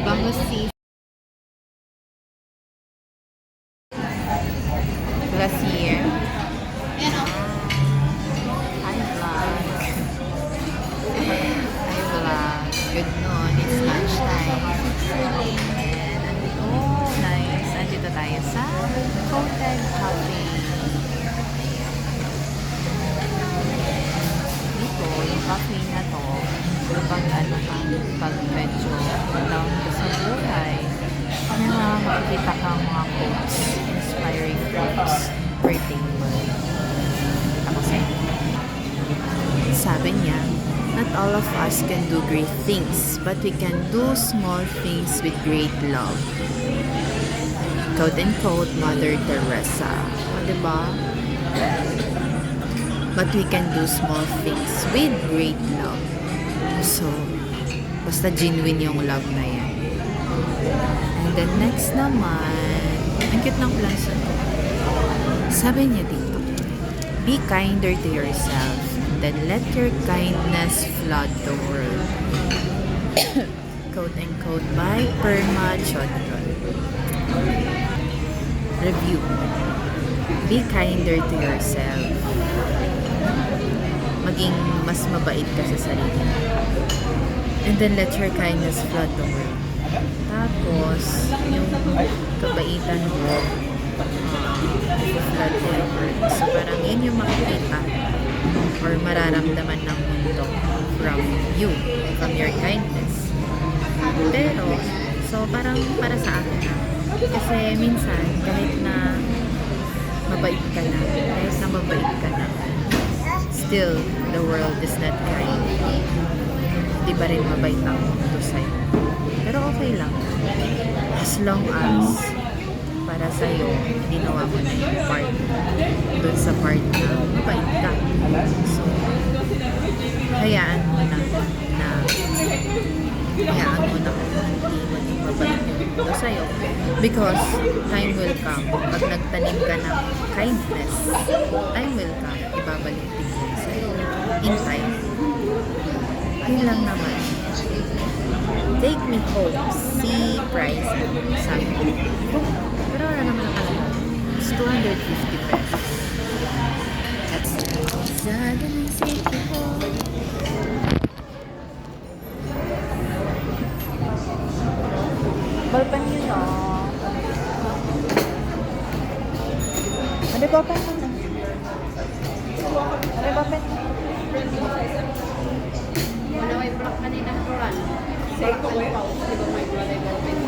Bangus Sea. Glacier. Hi vlog. Hi vlog. Good noon. It's lunchtime. And oh, nice. Andito tayo sa Coated Cafe. Dito, yung cafe na to, pag ano ka, pag medyo down ka sa buhay, may mga makikita kang mga quotes, inspiring quotes per table. Kita ko sa inyo. Sabi niya, not all of us can do great things, but we can do small things with great love. Quote and quote, Mother Teresa. O, diba? But we can do small things with great love. So, basta genuine yung love na yan. And then next naman, ang cute ng plants na to. Sabi niya dito, be kinder to yourself, then let your kindness flood the world. Quote and quote by Perma Chodron. Review. Be kinder to yourself. Maging mas mabait ka sa sarili. And then let your kindness flood the world. Tapos, yung kabaitan mo, flood the world. So, parang yun yung makikita or mararamdaman ng mundo from you, from your kindness. Pero, so parang para sa akin na. Kasi minsan, kahit na mabait ka na, still, the world is not kind. Di ba rin mabait ang mundo sa'yo. Pero okay lang. As long as para sa'yo, ginawa mo na yung part dun sa part na mabait ka. So, hayaan mo na kung hindi maging mabait yung mundo sa'yo. Because time will come. Pag nagtanim ka ng kindness, time will come. Ibabalik din yun sa'yo. In time. Yun lang naman. Take me home. See price. Sabi ko. Pero wala naman ang alam. It's 250 pesos. That's Zaga ng city ko. Balpan yun o. Ano ba pa yun? Ano ba pa yun? Ano may block na din ang turan? Second pause. Di ba may block na din?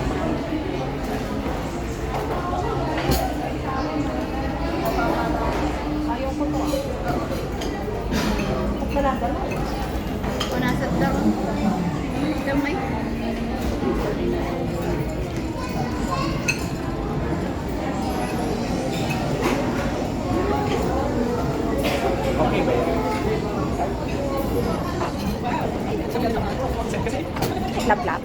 Ayaw ko to. Kapalaga na. O nasa daron. Gamay. Okay, ba? Lap-lap.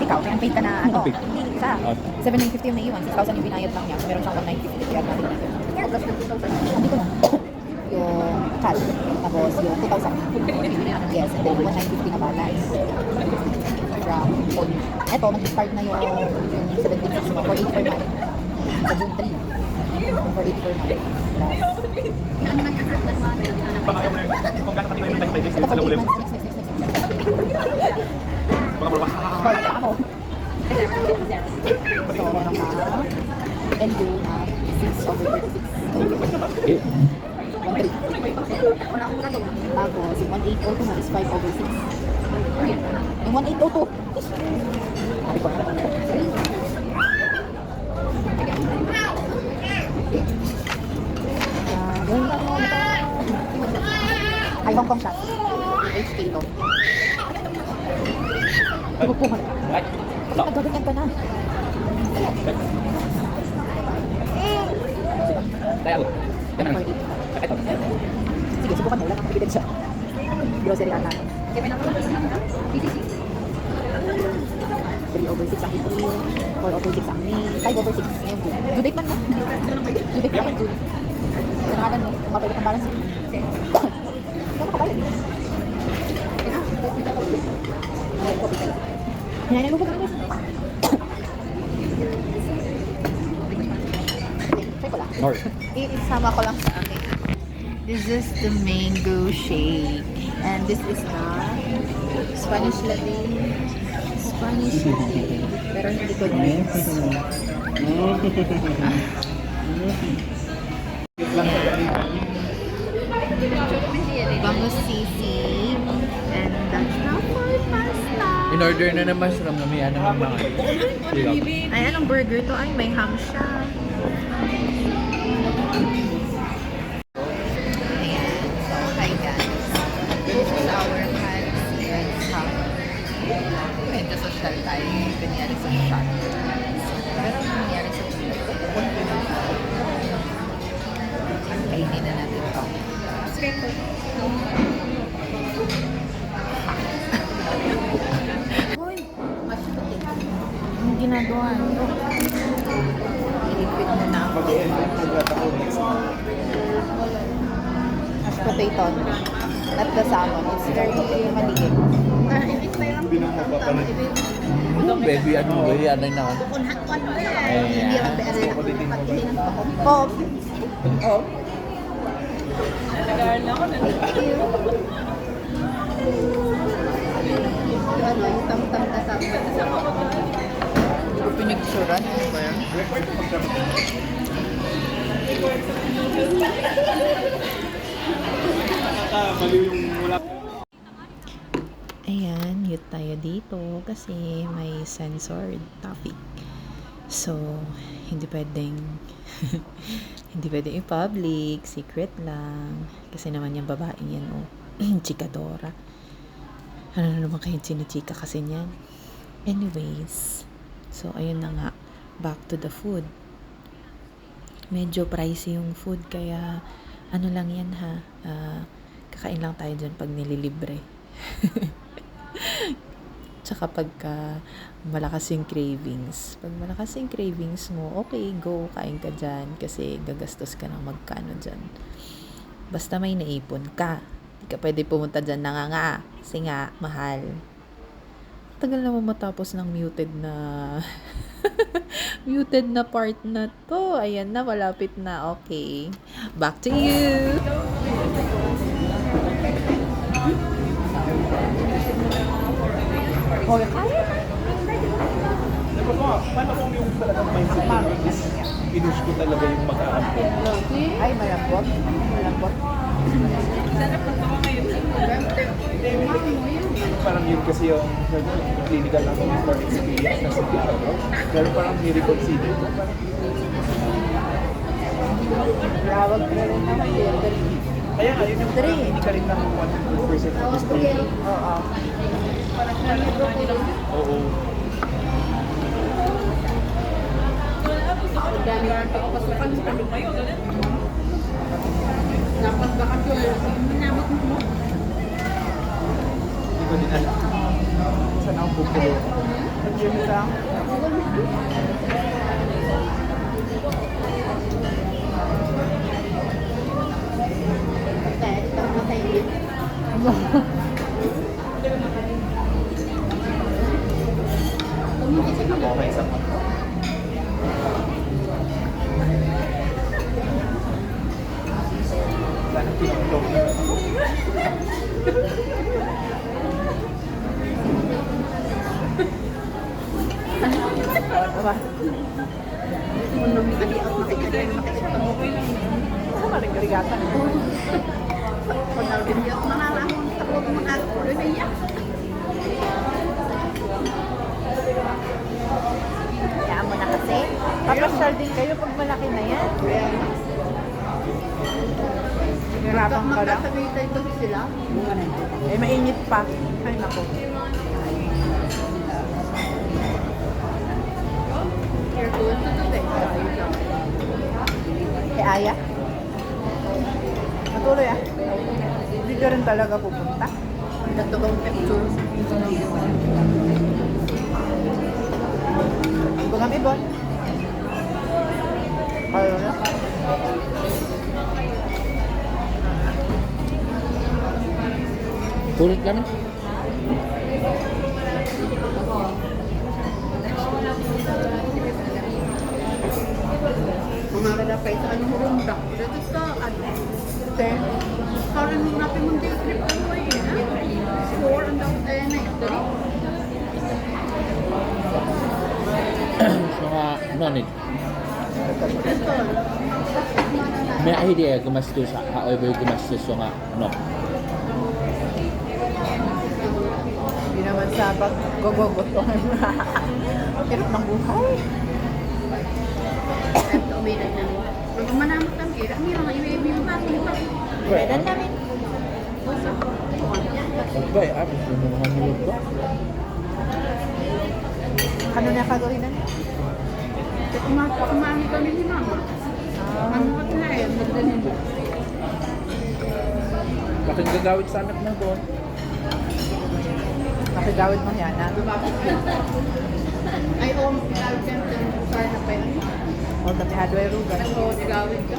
Ikaw, may unpaid ka na ano? Hindi ka. 7,950 yung naiwan. 6,000 yung binayad lang niya. So, meron siyang 1,950 kaya natin natin. Hindi ko na. Yung cash. Tapos yung 2,000. Yes, and then 1,950 na balance. From phone. Eto, mag-start na yung 7,600 mo for 8 per month. Sa June 3. For 8 per month. Ito for 8 months. Ako. So, meron ka LU na 6 over 36. 1,300. Tapos, yung 1,802 na is 5 over 6. Yung 1,802. Ay, Hong Kong shot. HK to. Ibupuhan. Naggaganyan ka na. Kaya ako. Ito. Sige, subukan mo. Wala kang ebidensya. Grocery ata. 3 over 6 ang April, 4 over 6 ang May, 5 over 6 ngayon June. Due date man na. Due date man June. Ano, mapagod ang balance. Ano ka ba yun? Yan, nalubog ako. Try ko lang. North. Isama ko lang sa akin. This is the mango shake. And this is the Spanish latte. Spanish latte. Pero hindi ko mix. Bango sisig. And that's not for pasta. In order na ng mushroom na may ano ng mga. Ay, anong burger to? Ay, may ham siya. Ayan. So, hi guys. This is our fancy and shop. Medyo social tayo. Kunyari sa shop. Pero kunyari sa shop. Kainin na natin ito. Hoy, mashed potato. Ang ginagawa nito. I-liquid mo na ako. Mashed potato. Not the salmon. It's very maliit. Baby, ano ba yan? Ano na? Hindi ako pwede Oh. Oh. Ano, yung tam-tam na salmon. Hindi ko pinagsuran. Ano ba yan? Ayan, mute tayo dito kasi may censored topic. So, hindi pwedeng hindi pwedeng i-public, secret lang. Kasi naman yung babaeng yan, oh, chikadora. Ano na naman kayo chinichika kasi niyan. Anyways, so ayun na nga, back to the food. Medyo pricey yung food kaya ano lang yan ha, kakain lang tayo dyan pag nililibre. Tsaka pagka malakas yung cravings. Pag malakas yung cravings mo, okay, go, kain ka dyan. Kasi gagastos ka ng magkano dyan. Basta may naipon ka. Hindi ka pwede pumunta dyan na nga. Kasi nga, mahal. Tagal naman matapos ng muted na muted na part na to. Ayan na, malapit na. Okay. Back to you! Oh, kaya na. Paano kung yung talagang mindset ko is pinush ko talaga yung mag-aampon? Ay, malambot. Malambot. Parang yun kasi yung clinical na for experience na siguro. Pero parang ni-reconsider ko. Lawag ka rin naman. Kaya nga, yun yung parang hindi ka rin naman 100% understanding. Oo. Oo. Dami ang pagpasukan mo. Dapat bakasyon. Minamot mo. Hindi ko din alam. Saan ako pupulo? Nag-gym ka. Okay sa mga. Sana tinutulog na. Marigatan. Pag nalagyan ako nangalangon sa huwag mo na ako rin naiyak. Kayaan mo na kasi. Papasyal din kayo pag malaki na yan. Hirapan ka lang. Magkasabitay to sila. Eh, mainit pa. Ay, nako. You're going to do that. Kay Aya? Matuloy ah. Hindi ka rin talaga pupunta. Nagtugong picture. Ibang ibon. Ayaw na. Sulit kami. Umarada pa ito, anong rumdak. Dito sa, parang natin mong trip ano ay score ang dapat ay na ito. So nga, no need. May idea gumastos, however gumastos so nga, no. Hindi naman sa pag-gogogot. Hirap ng buhay. Ito, umiran na. Pag manamot ang kira, ang hirang i-baby mo na. Redan namin. Okay, abis yung mga nilog ko. Ano na kagawin na? Kumami kami ni mama. Ano ka na eh, magdanin mo. Bakit gagawin sa anak mo doon? Nakigawid mo yan, ha? Ay, pinawid ka na sa na pa yun. O, dati hadway ruga. Pero, tinawid ka.